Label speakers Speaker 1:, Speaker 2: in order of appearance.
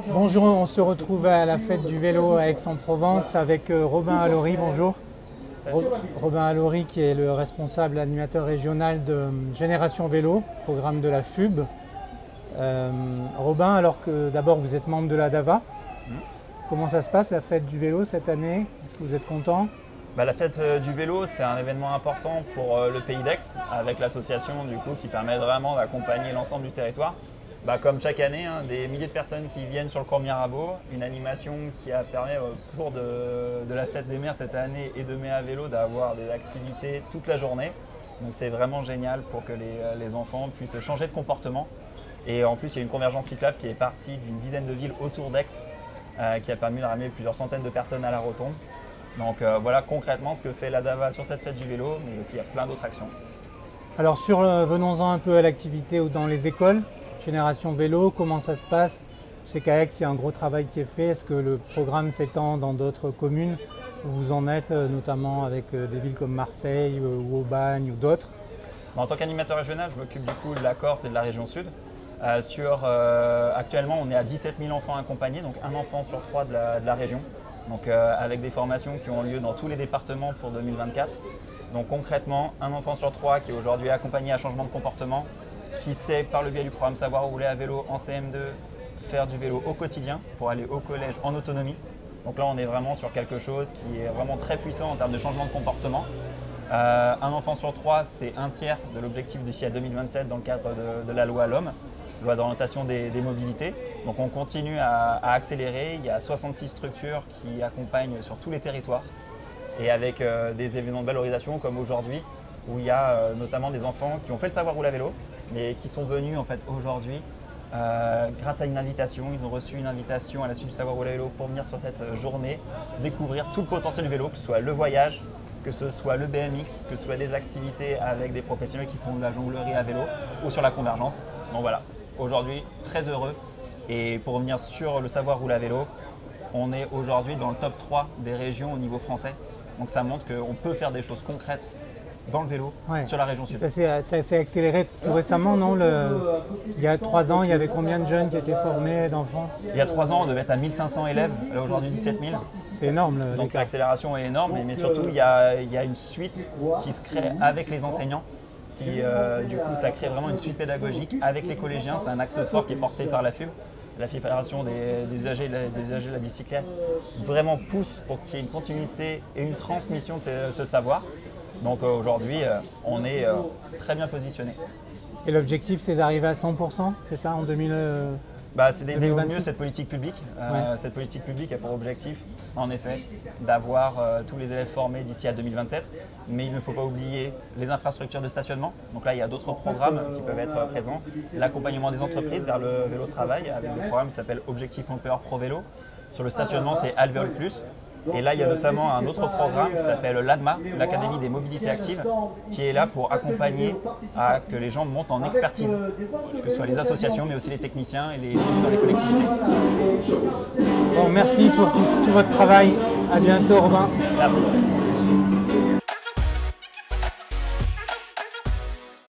Speaker 1: Bonjour, on se retrouve à la fête du vélo à Aix-en-Provence avec Robin Allory. Bonjour. Robin Allory qui est le responsable animateur régional de Génération Vélo, programme de la FUB. Robin, alors que d'abord vous êtes membre de la DAVA, comment ça se passe la fête du vélo cette année? Est-ce que vous êtes content?
Speaker 2: La fête du vélo, c'est un événement important pour le pays d'Aix, avec l'association qui permet vraiment d'accompagner l'ensemble du territoire. Comme chaque année, des milliers de personnes qui viennent sur le cours Mirabeau, une animation qui a permis au cours de la fête des mers cette année et de mai à vélo d'avoir des activités toute la journée. Donc c'est vraiment génial pour que les enfants puissent changer de comportement. Et en plus, il y a une convergence cyclable qui est partie d'une dizaine de villes autour d'Aix, qui a permis de ramener plusieurs centaines de personnes à la rotonde. Donc voilà concrètement ce que fait la DAVA sur cette fête du vélo, mais aussi il y a plein d'autres actions.
Speaker 1: Alors venons-en un peu à l'activité ou dans les écoles. Génération Vélo, comment ça se passe? Je sais qu'à Aix, il y a un gros travail qui est fait. Est-ce que le programme s'étend dans d'autres communes où vous en êtes, notamment avec des villes comme Marseille ou Aubagne ou d'autres?
Speaker 2: En tant qu'animateur régional, je m'occupe du coup de la Corse et de la région sud. Actuellement, on est à 17 000 enfants accompagnés, donc un enfant sur trois de la région. Donc avec des formations qui ont lieu dans tous les départements pour 2024. Donc concrètement, un enfant sur trois qui est aujourd'hui accompagné à changement de comportement, qui sait par le biais du programme Savoir rouler à vélo en CM2 faire du vélo au quotidien pour aller au collège en autonomie. Donc là on est vraiment sur quelque chose qui est vraiment très puissant en termes de changement de comportement. Un enfant sur trois, c'est un tiers de l'objectif d'ici à 2027 dans le cadre de la loi LOM, loi d'orientation des mobilités. Donc on continue à accélérer, il y a 66 structures qui accompagnent sur tous les territoires et avec des événements de valorisation comme aujourd'hui où il y a notamment des enfants qui ont fait le savoir rouler à vélo mais qui sont venus en fait aujourd'hui grâce à une invitation. Ils ont reçu une invitation à la suite du savoir rouler à vélo pour venir sur cette journée découvrir tout le potentiel du vélo, que ce soit le voyage, que ce soit le BMX, que ce soit des activités avec des professionnels qui font de la jonglerie à vélo ou sur la convergence. Donc voilà, aujourd'hui très heureux. Et pour revenir sur le savoir rouler à vélo, on est aujourd'hui dans le top 3 des régions au niveau français. Donc ça montre qu'on peut faire des choses concrètes dans le vélo sur la région sud.
Speaker 1: Ça s'est accéléré tout récemment, non? Il y a 3 ans, il y avait combien de jeunes qui étaient formés, d'enfants?
Speaker 2: Il y a 3 ans, on devait être à 1500 élèves, là aujourd'hui 17 000.
Speaker 1: C'est énorme.
Speaker 2: Donc l'accélération est énorme, mais surtout il y a une suite qui se crée avec les enseignants. Du coup, ça crée vraiment une suite pédagogique avec les collégiens. C'est un axe fort qui est porté par la FUB. La Fédération des usagers de la bicyclette vraiment pousse pour qu'il y ait une continuité et une transmission de ce savoir. Donc aujourd'hui, on est très bien positionné.
Speaker 1: Et l'objectif, c'est d'arriver à 100%, c'est ça, en 2026?
Speaker 2: C'est d'aider au mieux cette politique publique. Cette politique publique a pour objectif, en effet, d'avoir tous les élèves formés d'ici à 2027. Mais il ne faut pas oublier les infrastructures de stationnement. Donc là, il y a d'autres programmes qui peuvent être présents. L'accompagnement des entreprises vers le vélo de travail avec le programme qui s'appelle Objectif Employeur Pro Vélo. Sur le stationnement, c'est Alvéole Plus. Et là, il y a notamment un autre programme qui s'appelle l'ADMA, l'Académie des mobilités actives, qui est là pour accompagner à que les gens montent en expertise, que ce soit les associations, mais aussi les techniciens et les élus dans les collectivités.
Speaker 1: Bon, merci pour tout votre travail. À bientôt, Robin.
Speaker 2: Merci.